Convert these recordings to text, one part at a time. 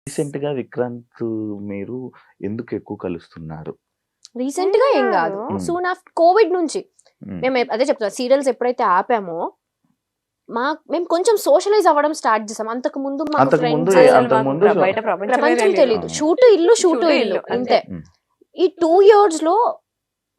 Recent గా విక్రాంత్ మీరు ఎందుకు ఎక్కువ కలుస్తున్నారు? రీసెంట్ గా ఏం కాదు, సూన్ ఆఫ్టర్ కోవిడ్ నుంచి మేము అదే చెప్తున్నా, సీరియల్స్ ఎప్పుడైతే ఆపామో మేము కొంచెం సోషలైజ్ అవ్వడం స్టార్ట్ చేసాం. అంతకు ముందు మాకు ఫ్రెండ్స్ ప్రపంచం తెలియదు, షూటు ఇల్లు అంతే. ఈ 2 years లో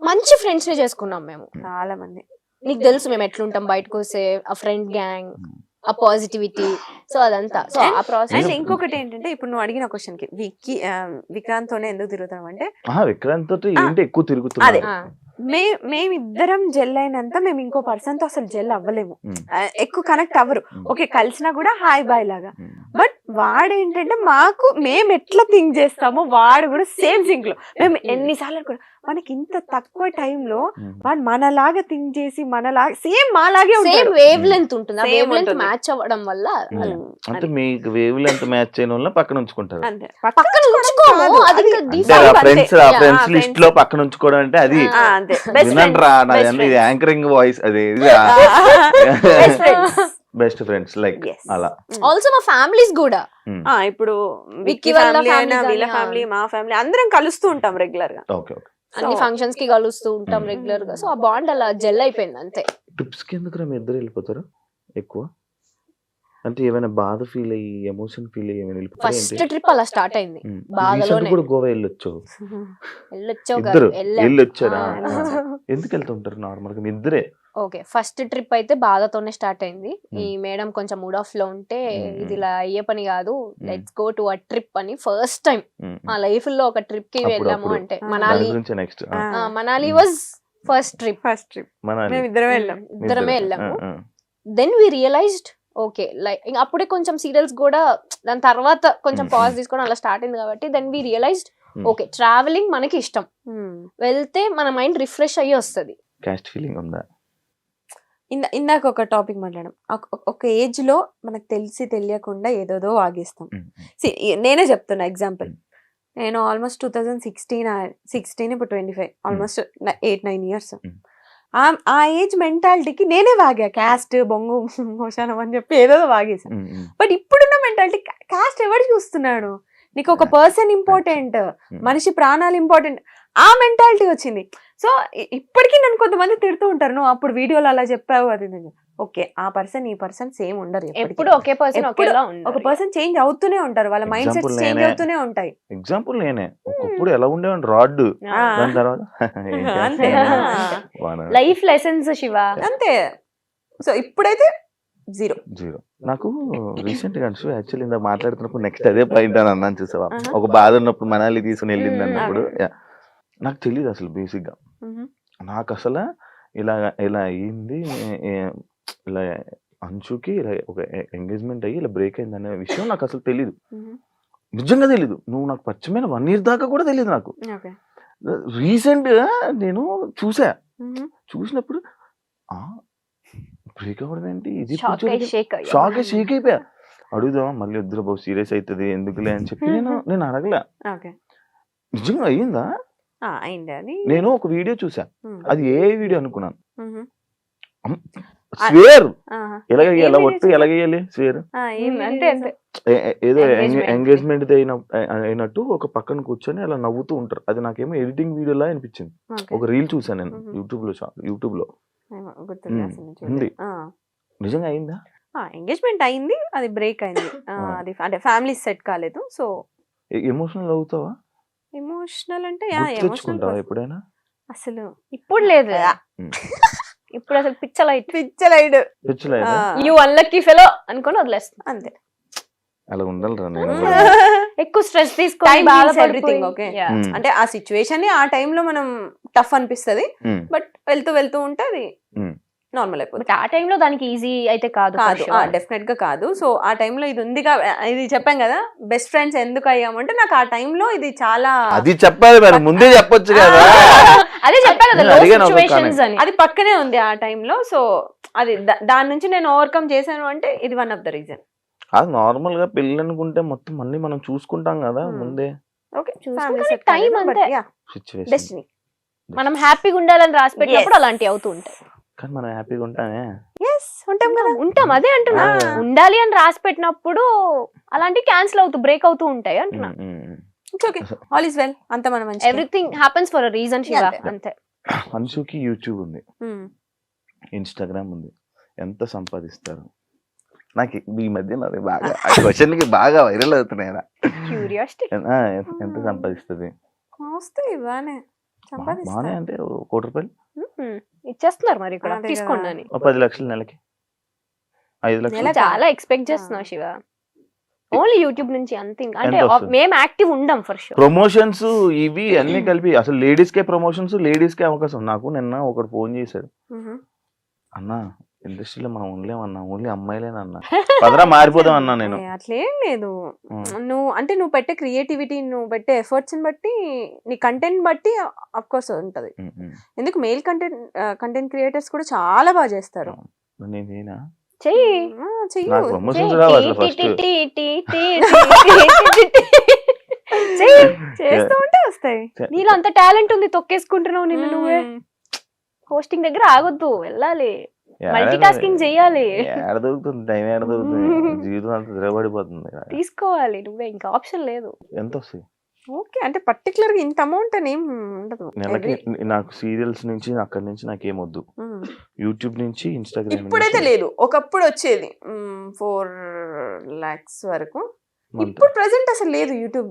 మంచి ఫ్రెండ్స్ ని చేసుకున్నాం మేము చాలా మంది. నీకు తెలుసు మేము ఎట్లుంటాం బయటకు వస్తే, ఆ ఫ్రెండ్ గ్యాంగ్, ఆ పాజిటివిటీ, సో అదంతా. సో ఆ ప్రాసెస్. అండ్ ఇంకొకటి ఏంటంటే, ఇప్పుడు నువ్వు అడిగిన క్వశ్చన్ కి విక్రాంత్ తోనే ఎందుకు తిరుగుతాం అంటే, విక్రాంత్ తోటి ఏంటి ఎక్కువ తిరుగుతున్నారు? మేమిద్దరం జెల్ అయినంత మేము ఇంకో పర్సన్ తో అసలు జెల్ అవ్వలేము, ఎక్కువ కనెక్ట్ అవ్వరు. ఓకే కలిసినా కూడా హాయ్ బాయ్ లాగా. బట్ వాడు ఏంటంటే మాకు మేము ఎట్లా థింక్ చేస్తామో వాడు కూడా సేమ్ థింక్ లో. మేము ఎన్నిసార్లు అనుకున్నాం మనకి ఇంత తక్కువ టైంలో వాడు మనలాగా థింక్ చేసి మనలాగా సేమ్ మాలాగే సేమ్ వేవ్ లెంత్ ఉంటుంది. ఆ వేవ్ లెంత్ మ్యాచ్ అవ్వడం వల్ల అంటే మీకు వేవ్ లెంత్ మ్యాచ్ చేయడం వల్ల పక్కన ఉంచుకుంటారు. పక్కన ఉంచుకోము, అది ఫ్రెండ్స్ లిస్ట్ లో పక్కన ఉంచుకోవడం అంటే అది వినండి రా, యాంకరింగ్ వాయిస్ అది బెస్ట్ ఫ్రెండ్స్ లైక్ అలా. ఆల్సో మా ఫ్యామిలీస్ కూడా ఇప్పుడు విక్కీ ఫ్యామిలీ అయినా వీళ్ళ ఫ్యామిలీ మా ఫ్యామిలీ అందరం కలుస్తూ ఉంటాం రెగ్యులర్ గా. అన్ని ఫంక్షన్స్ కి కలుస్తూ ఉంటాం రెగ్యులర్ గా. సో ఆ బాండ్ అలా జెల్ అయిపోయింది అంతే. ట్రిప్స్ కి ఎందుకు మీ ఇద్దరు వెళ్ళిపోతారు ఎక్కువ? అంటే ఏమైనా బాధ ఫీల్ అయ్యి ఎమోషన్ ఫీల్ అయ్యి ఏమైనా వెళ్ళిపోతారు? ఫస్ట్ ట్రిప్ అలా స్టార్ట్ అయింది బాధలోనే. కూడా గోవా వెళ్ళొచ్చు వెళ్ళొచ్చారా? ఎందుకు వెళ్తుంటారు నార్మల్ గా మీ ఇద్దరే? ఓకే ఫస్ట్ ట్రిప్ అయితే బాధతోనే స్టార్ట్ అయింది. ఈ మేడం కొంచెం మూడ్ ఆఫ్ లో ఉంటే ఇది ఇలా అయ్యే పని కాదు, let's go to a trip అని ఫస్ట్ టైం మా లైఫ్ లో ఒక ట్రిప్ కి వెళ్ళాము. అంటే మనాలి వాజ్ ఫస్ట్ ట్రిప్. ఇద్దరమే వెళ్ళాము. Then we realised okay like అప్పుడే కొంచెం సీరియల్స్ కూడా దాని తర్వాత కొంచెం పాజ్ తీసుకోవడం అలా స్టార్ట్ అయింది కాబట్టి then we realised okay travelling మనకి ఇష్టం, వెళ్తే మన మైండ్ రిఫ్రెష్ అయ్యి వస్తుంది. కాస్ట్ ఫీలింగ్ ఉందా? ఇందాక ఒక టాపిక్ మాట్లాడడం, ఒక ఏజ్ లో మనకు తెలిసి తెలియకుండా ఏదోదో వాగేస్తాం. నేనే చెప్తున్నా ఎగ్జాంపుల్, నేను ఆల్మోస్ట్ 2016 ఇప్పుడు 25 ఆల్మోస్ట్ 8-9 years. ఆ ఏజ్ మెంటాలిటీకి నేనే వాగా, క్యాస్ట్ బొంగు మోషానం అని చెప్పి ఏదో వాగేసాను. బట్ ఇప్పుడున్న మెంటాలిటీ క్యాస్ట్ ఎవరు చూస్తున్నాడు, నీకు ఒక పర్సన్ ఇంపార్టెంట్, మనిషి ప్రాణాలు ఇంపార్టెంట్, ఆ మెంటాలిటీ వచ్చింది. సో ఇప్పటికీ నన్ను కొంతమంది తిడుతూ ఉంటారు, నువ్వు అప్పుడు వీడియోలో అలా చెప్పావు అది. ఓకే ఆ పర్సన్ ఈ పర్సన్ సేమ్ ఉండరు, ఎప్పుడు ఒకే పర్సన్, ఒక పర్సన్ చేంజ్ అవుతూనే ఉంటారు, వాళ్ళ మైండ్ సెట్ చేంజ్ అవుతూనే ఉంటాయి. ఎగ్జాంపుల్ నేనే ఒకప్పుడు ఎలా ఉండేవాడిని రాడ్, దాని తర్వాత లైఫ్ లెసన్స్ శివ అంతే. సో ఇప్పుడైతే జీరో. నాకు రీసెంట్ గా యాక్చువల్లీ ఇందాక మాట్లాడుతున్నప్పుడు నెక్స్ట్ అదే పాయింట్ అని అన్నాను చూసావా, ఒక బాధ ఉన్నప్పుడు మనాలి తీసుకుని వెళ్ళింది అన్నప్పుడు నాకు తెలియదు అసలు బేసిక్ గా. నాకు అసలు ఇలా అయ్యింది, ఇలా అంచుకి ఇలా ఒక ఎంగేజ్మెంట్ అయ్యి ఇలా బ్రేక్ అయింది అనే విషయం నాకు అసలు తెలీదు, నిజంగా తెలీదు. నువ్వు నాకు పరిచయమైన 1 year దాకా కూడా తెలియదు నాకు. రీసెంట్ గా నేను చూసినప్పుడు బ్రేక్ అవ్వడం ఏంటి, ఇది షాక్ అయిపోయా. అడుగుదామా మళ్ళీ వద్దురా బాబు సీరియస్ అవుతుంది ఎందుకులే అని చెప్పి నేను అడగలే. నిజంగా అయ్యిందా? నేను ఒక వీడియో చూసా, అది ఏ వీడియో అనుకున్నాను, స్వేర్ ఎలాగేయాలి ఒట్టు ఎలాగేయాలి స్వేర్ ఏదో ఎంగేజ్మెంట్ అయినట్టు ఒక పక్కన కూర్చొని అలా నవ్వుతూ ఉంటారు. అది నాకేమో ఎడిటింగ్ వీడియోలా అనిపించింది. ఒక రీల్ చూసాను నేను యూట్యూబ్ లో ఉంది. నిజంగా అయిందా? ఎంగేజ్మెంట్ అయింది, అది బ్రేక్ అయింది, అది అంటే ఫ్యామిలీ సెట్ కాలేదు. సో ఎమోషనల్ అవుతావా? ఎమోషనల్ అంటే ఎప్పుడైనా? అసలు ఇప్పుడు లేదు, ఇప్పుడు అసలు పిచ్చలైడ్ యు అన్లక్కీ ఫెలో అనుకొని వదిలేస్తాం అంతే. అలా ఉండాలి ఎక్కువ స్ట్రెస్ తీసుకొని ఎవ్రీథింగ్ ఓకే. అంటే ఆ సిచ్యువేషన్ ఆ టైంలో మనం టఫ్ అనిపిస్తుంది, బట్ వెళ్తూ ఉంటే అది నార్మల్ అయిపోతుంది. ఆ టైంలో దానికి ఈజీ అయితే కాదు, డెఫినెట్ గా కాదు. సో ఆ టైంలో ఇది ఉంది, ఇది చెప్పాం కదా బెస్ట్ ఫ్రెండ్స్ ఎందుకు అయ్యామంటే నాకు ఆ టైంలో ఇది చాలా అది చెప్పాలి ముందే చెప్పొచ్చు కదా, అదే చెప్పాను అది పక్కనే ఉంది ఆ టైంలో. సో అది దాని నుంచి నేను ఓవర్కమ్ చేశాను అంటే ఇది వన్ ఆఫ్ ద రీజన్. అది నార్మల్ గా పెళ్ళి అనుకుంటే మొత్తం అన్ని మనం చూసుకుంటాం కదా ముందే. టైం అంతే, డెస్టినీ మనం హ్యాపీగా ఉండాలని రాసి పెట్టినప్పుడు అలాంటివి అవుతూ ఉంటాయి. కానీ మనం హ్యాపీగా ఉంటామే. ఉంటాం కదా. ఉంటాం, అదే అంటున్నా. ఆ. ఉండాలి అని రాసి పెట్టినప్పుడు అలాంటి క్యాన్సిల్ అవుతూ బ్రేక్ అవుతూ ఉంటాయి అంటున్నా. It's okay, all is well, అంత మనం మంచి. Everything happens for a reason Shiva, అంతే. అంతే. మనుషుకి యూట్యూబ్ ఉంది, ఇన్స్టాగ్రామ్ ఉంది, ఎంత సంపాదిస్తారు? నాకు ఈ మధ్య నాది బాగా ఆ క్వశ్చన్ కి బాగా వైరల్ అవుతున్నాయి. క్యూరియాసిటీ. ఎంత సంపాదిస్తుంది? వస్తాయి బానే బానే సంపాదిస్తారు. అంటే ఓ కోటి రూపాయలు, ఇచ్చేస్తున్నారు మరి ఇక్కడ, అదే తీసుకోండి కదా. అని. ఓ 10 లక్షలు నెలకి, 5 లక్షలు. నెలకా? చాలా ఎక్స్పెక్ట్ చేస్తున్నావు శివ, ఓన్లీ యూట్యూబ్ నుంచి అంతే. ఇంకా అంటే ఎంత వస్తుంది? మేము యాక్టివ్ ఉండం ఫర్ షూర్. ప్రమోషన్స్ ఇవి అన్ని కలిపి అసలు లేడీస్ కే ప్రమోషన్స్, లేడీస్ కే అవకాశం. నాకు నిన్న ఒకడు ఫోన్ చేశాడు, అన్నా ఇండస్ట్రీలో మనం ఉండలేమన్నా, ఓన్లీ అమ్మాయిలేనన్నా, పదరా మారిపోదాం అన్నా నేను. అట్లేం లేదు. నువ్వు పెట్టే క్రియేటివిటీ, నువ్వు పెట్టే ఎఫర్ట్స్ బట్టి, నీ కంటెంట్ బట్టి అఫ్ కోర్స్ ఉంటది. ఎందుకు మేల్ కంటెంట్ క్రియేటర్స్ కూడా చాలా బాగా చేస్తారు. నేనేనా చెయ్యి. చెయ్యు. నాకు ప్రమోషన్స్ రావు అసలు ఫస్ట్. చేస్తూ ఉంటే వస్తాయి. నీలో అంత టాలెంట్ ఉంది, తొక్కేసుకుంటున్నావు నిన్ను నువ్వే. హోస్టింగ్ దగ్గర ఆగొద్దు, వెళ్ళాలి, మల్టీ టాస్కింగ్ చెయ్యాలి. ఏడ దొరుకుతుంది టైం, ఏడ దొరుకుతుంది, జీవితం అంతా ద్రవపడిపోతుంది. తీసుకోవాలి నువ్వే, ఇంకా ఆప్షన్ లేదు. ఎంత వస్తాయి? ఓకే, అంటే పర్టికులర్ గా ఇంత అమౌంట్ అని ఏం ఉండదు. నెలకి నాకు సీరియల్స్ నుంచి అక్కడి నుంచి నాకేం వద్దు, యూట్యూబ్ నుంచి ఇన్స్టాగ్రామ్. ఇప్పుడైతే లేదు, ఒకప్పుడు వచ్చేది 4 lakhs వరకు. ఇప్పుడు ప్రెసెంట్ అసలు లేదు యూట్యూబ్,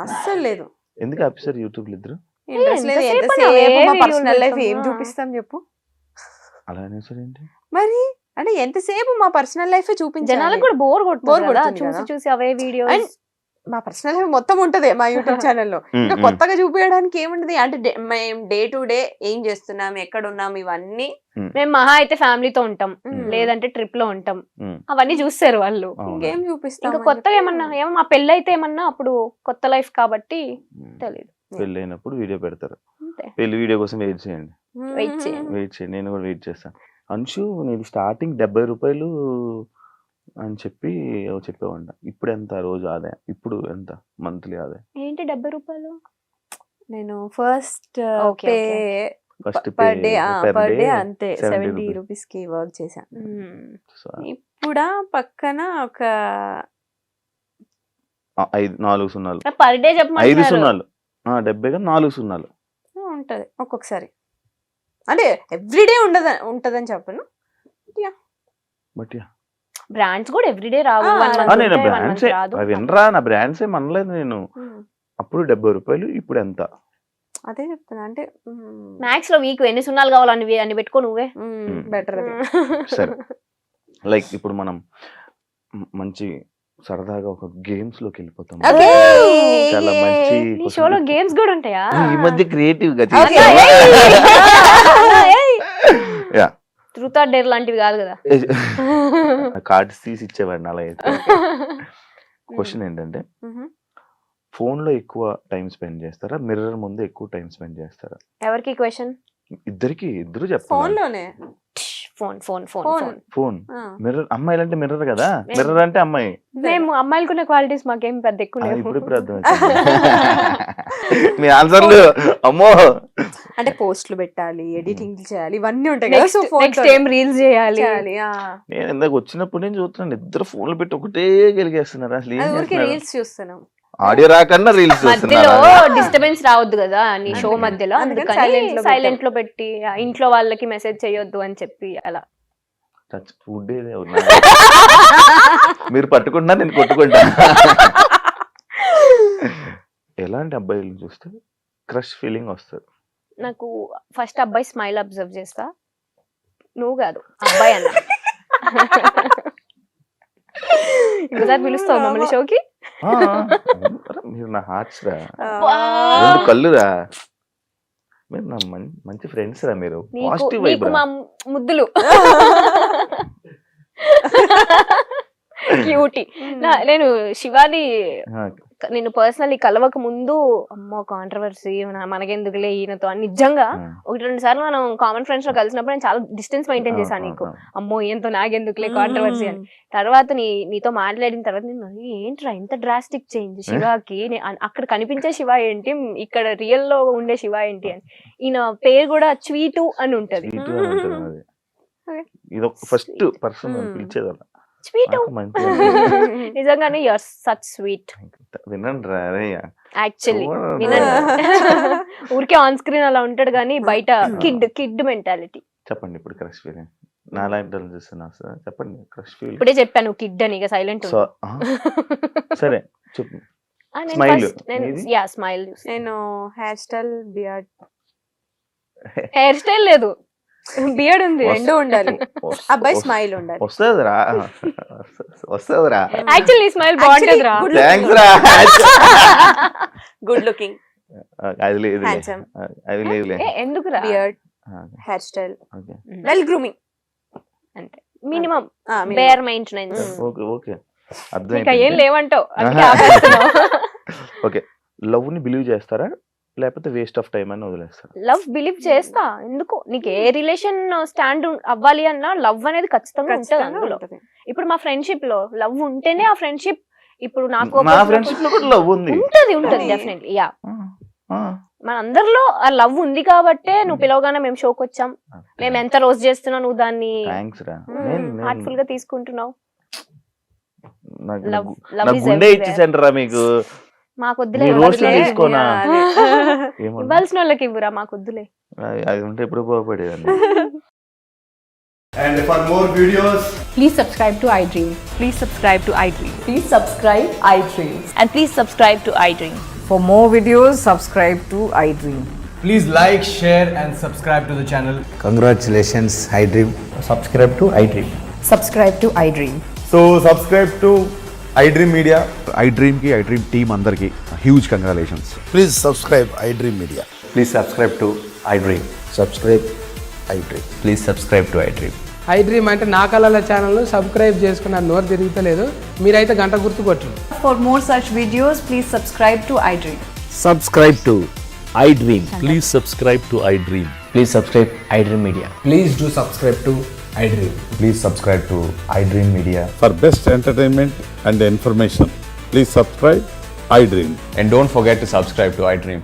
అస్సలు లేదు. ఎందుకు ఆఫీసర్ యూట్యూబ్ ఇద్దరు ఇంట్రెస్ట్ లేదు. ఎంతసేపు ఎంతసేపు అవే మా పర్సనల్ videos లైఫ్ ఏం పెడతామా? చూపిస్తాం చెప్పు. అలా అనేసారు ఏంటి? మరి అంటే ఎంతసేపు మా పర్సనల్ లైఫ్ చూపించాలి. జనాలకు కూడా బోర్ Bore కొడుతుంది కదా, కొడుతుంది చూసి కదా. చూసి అవే వీడియోస్. మా పర్సనల్ లైఫ్ మొత్తం ఉంటది మా యూట్యూబ్ ఛానల్లో. ఇంకా కొత్తగా చూపించడానికి ఏముంటది అంటే మేము డే టు డే ఏం చేస్తున్నాం, ఎక్కడ ఉన్నాం, ఇవన్నీ. మేము మహా అయితే ఫ్యామిలీతో ఉంటాం, Hmm. లేదంటే ట్రిప్ లో ఉంటాం, Hmm. అవన్నీ చూస్తారు వాళ్ళు. ఇంకేం చూపిస్తాం. ఇంకా కొత్తగా ఏమన్నా మా పెళ్ళి అయితే ఏమన్నా అప్పుడు కొత్త లైఫ్ కాబట్టి తెలియదు. పెళ్ళి అయినప్పుడు వీడియో పెడతారు, అంతే. పెళ్లి వీడియో కోసం వెయిట్ చేయండి, వెయిట్ చేయండి. వెయిట్ చేయండి, నేను కూడా వెయిట్ చేస్తాను. అంశు నేను స్టార్టింగ్ 70 రూపాయలు అని చెప్పి చెప్పేవాడి, ఇప్పుడు ఎంత రోజు ఆదాయం, ఇప్పుడు ఎంత మంత్లీ ఆదాయం? ఏంటి 70 రూపాయలు? నేను first Okay, pay first per day అంతే 70 రూపీస్ కి వర్క్ చేశాను. ఇప్పుడు పక్కన ఒక 4 సున్నాలు, పర్ డే 5 చెప్పమంటున్నారు. సున్నాలు, 70 గా 4 సున్నాలు ఉంటది ఒక్కొక్కసారి. అంటే ఎవ్రీడే ఉంటదని చెప్పను. బట్ బ్రాండ్స్ కూడా ఎవ్రీడే రావు, ఆ, 1 month నేను ఉంటాయి, 1 month బ్రాండ్సే రాదు. అవి వినరా, నా బ్రాండ్సే మనలేదు నేను. అప్పుడు 70 రూపాయలు, ఇప్పుడు ఎంత? అదే చెప్తున్నా, అంటే మ్యాక్స్ లో వీక్ ఎన్ని సున్నాలు కావాలి అన్ని పెట్టుకో నువ్వే. బెటర్. సరే, లైక్ ఇప్పుడు మనం మంచి సరదాగా ఒక గేమ్స్ లోకి వెళ్ళిపోతాం. చాలా మంచి నీ షోలో గేమ్స్ కూడా ఉంటాయా? ఈ మధ్య క్రియేటివ్ గా ట్రూత్ ఆర్ డేర్ లాంటివి కాదు కదా. కార్డ్స్ తీసి ఇచ్చేవాడిని అలా అయితే. క్వశ్చన్ ఏంటంటే, ఫోన్ లో ఎక్కువ టైం స్పెండ్ చేస్తారా, మిర్రర్ ముందు ఎక్కువ టైం స్పెండ్ చేస్తారా? ఎవరికి క్వశ్చన్? ఇద్దరు ఫోన్ చెప్తాను. లోనే. Phone phone phone Phone. Phone. Phone, mirror. అమ్మాయిలు అంటే మిర్రర్ కదా, మిర్రర్ అంటే అమ్మాయి. మేము అమ్మాయిలకున్న క్వాలిటీస్ మాకేం పెద్ద ఎక్కువ లేవు. ఇప్పుడు అర్థం మీ ఆన్సర్లు అమ్మో. అంటే పోస్టులు పెట్టాలి, ఎడిటింగ్ చేయాలి, ఇవన్నీ ఉంటాయి కదా. సో నెక్స్ట్ ఏం రీల్స్ చేయాలి. నేను ఇందాక వచ్చినప్పుడు నేను చూస్తున్నాను, ఇద్దరు ఫోన్లు పెట్టి ఒకటే గెలిగేస్తున్నారు. అసలు ఏం ఊరికి చేస్తున్నారు? రీల్స్ చూస్తున్నాం. ఆడియో రాకన్నా రీల్స్ మధ్యలో చూస్తున్నారు. డిస్టర్బెన్స్ రావద్దు కదా నీ షో మధ్యలో, అందుకని అందుకని silent లో సైలెంట్ లో పెట్టి ఇంట్లో వాళ్ళకి మెసేజ్ చేయొద్దు అని చెప్పి అలా. టచ్ ఫుడ్ మీరు పట్టుకుంటున్నా, నేను కొట్టుకుంటా. ఎలాంటి అబ్బాయిలు చూస్తే క్రష్ ఫీలింగ్ వస్తుంది? నాకు ఫస్ట్ అబ్బాయి స్మైల్ అబ్జర్వ్ చేస్తా. నువ్వు కాదు, అబ్బాయి అన్న. ఇంకోసారి పిలుస్తావు మమ్మల్ని షోకి? మీరు నా హార్ట్స్ రా, 2 కళ్ళురా, మీరు నా మంచి ఫ్రెండ్స్ రా, మీరు పాజిటివ్ వైబ్ నీకు రా. మా ముద్దులు క్యూటీ. నేను శివాని నేను పర్సనల్లీ కలవక ముందు అమ్మో కాంట్రవర్సీ మనకెందుకులే ఈయనతో అని నిజంగా 1-2 సార్లు మనం కామన్ ఫ్రెండ్స్ లో కలిసినప్పుడు నేను చాలా డిస్టెన్స్ మెయింటైన్ చేశాను నీకు. అమ్మో ఈయనతో నాకెందుకులే కాంట్రవర్సీ అని. తర్వాత నీతో మాట్లాడిన తర్వాత నేను ఏంట్రా ఇంత డ్రాస్టిక్ చేంజ్ శివాకి, అక్కడ కనిపించే శివ ఏంటి, ఇక్కడ రియల్ లో ఉండే శివ ఏంటి అని. ఈయన పేరు కూడా స్వీటు అని ఉంటది. Okay. ఇది ఒక ఫస్ట్ పర్సన్ పిలిచేది అలా స్వీట్ నాకు మంచిగా నిజంగానే యు ఆర్ సచ్ స్వీట్ వినండి రా రే యాక్చువల్లీ చూడండి. వినండి ఊరికే ఆన్ స్క్రీన్ అలా ఉంటాడు కానీ బయట కిడ్ మెంటాలిటీ. చెప్పండి ఇప్పుడు క్రష్ ఫీలింగ్ నాలాంటి వాళ్ళు చూస్తున్నా సార్ చెప్పండి క్రష్ ఫీలింగ్ ఇప్పుడే చెప్పాను కిడ్ అని, ఇక సైలెంట్ సో సరే చెప్పు Smile. ఏది? Yeah smile. నేను hair style beard hair style లేదు, బియర్డ్ ఉంది. రెండు ఉండాలి. అబ్బాయి స్మైల్ ఉండాలి. వస్తుందిరా వస్తుందిరా యాక్చువల్లీ స్మైల్ బాగుంటది రా. థ్యాంక్స్ రా గుడ్ లుకింగ్, అది లేదు హ్యాండ్సమ్, అది లేదులే ఎందుకు రా? Beard, hair style, okay well grooming, అంతే minimum bare maintenance. Okay okay ఇంకా ఏం అర్థం లేవంటావు. ఓకే లవ్ ని బిలీవ్ చేస్తారా లేకపోతే వేస్ట్ ఆఫ్ టైం అని వదిలేస్తారా? లవ్ బిలీవ్ చేస్తా. ఎందుకు నీకు ఏ రిలేషన్ స్టాండ్ అవ్వాలి అన్నా లవ్ అనేది ఖచ్చితంగా ఉంటుంది అందులో. ఇప్పుడు మా ఫ్రెండ్షిప్ లో లవ్ ఉంటేనే ఆ ఫ్రెండ్షిప్. ఇప్పుడు నాకు నా ఫ్రెండ్షిప్ లో కూడా లవ్ ఉంది. ఉంటది డెఫినెట్లీ. యా మన అందరిలో ఆ లవ్ ఉంది కాబట్టే నువ్వు పిలవగానే మేము షోకి వచ్చాం. మేము ఎంత రోజు చేస్తున్నా నువ్వు దాన్ని థ్యాంక్స్ రా హార్ట్ఫుల్ గా తీసుకుంటున్నావు. నాకు లవ్ నాకు ఇస్ గుండె ఇచ్చేసండి రా మీకు. మాకు వద్దులే, నీ రోస్ట్లో తీసుకోనా? ఏమన్నా? ఇవ్వాల్సిన వాళ్ళకి ఇవ్వరా, మాకు వద్దులే. అది ఉంటే ఎప్పుడు పోపడేదండి. And for more videos, Please subscribe to iDream. Please subscribe to iDream. Please subscribe iDream. And please subscribe to iDream. For more videos, subscribe to iDream. please like, share, and subscribe to the channel. Congratulations, iDream. Subscribe to iDream. Subscribe to iDream. So subscribe to iDream Media. iDream ki iDream team andarki huge congratulations. Please subscribe iDream Media. Please subscribe to iDream. Subscribe iDream. Please subscribe to iDream. iDream అంటే నా కళల channel subscribe చేసుకున్న నోరు తిరుగుతలేదు. మీరైతే గంట గుర్తు కొట్టండి. For more such videos, please subscribe to iDream. Subscribe to iDream. Please subscribe to iDream. Please subscribe iDream Media. Please do subscribe to iDream. Please subscribe to iDream Media. For best entertainment and information, please subscribe iDream. And don't forget to subscribe to iDream.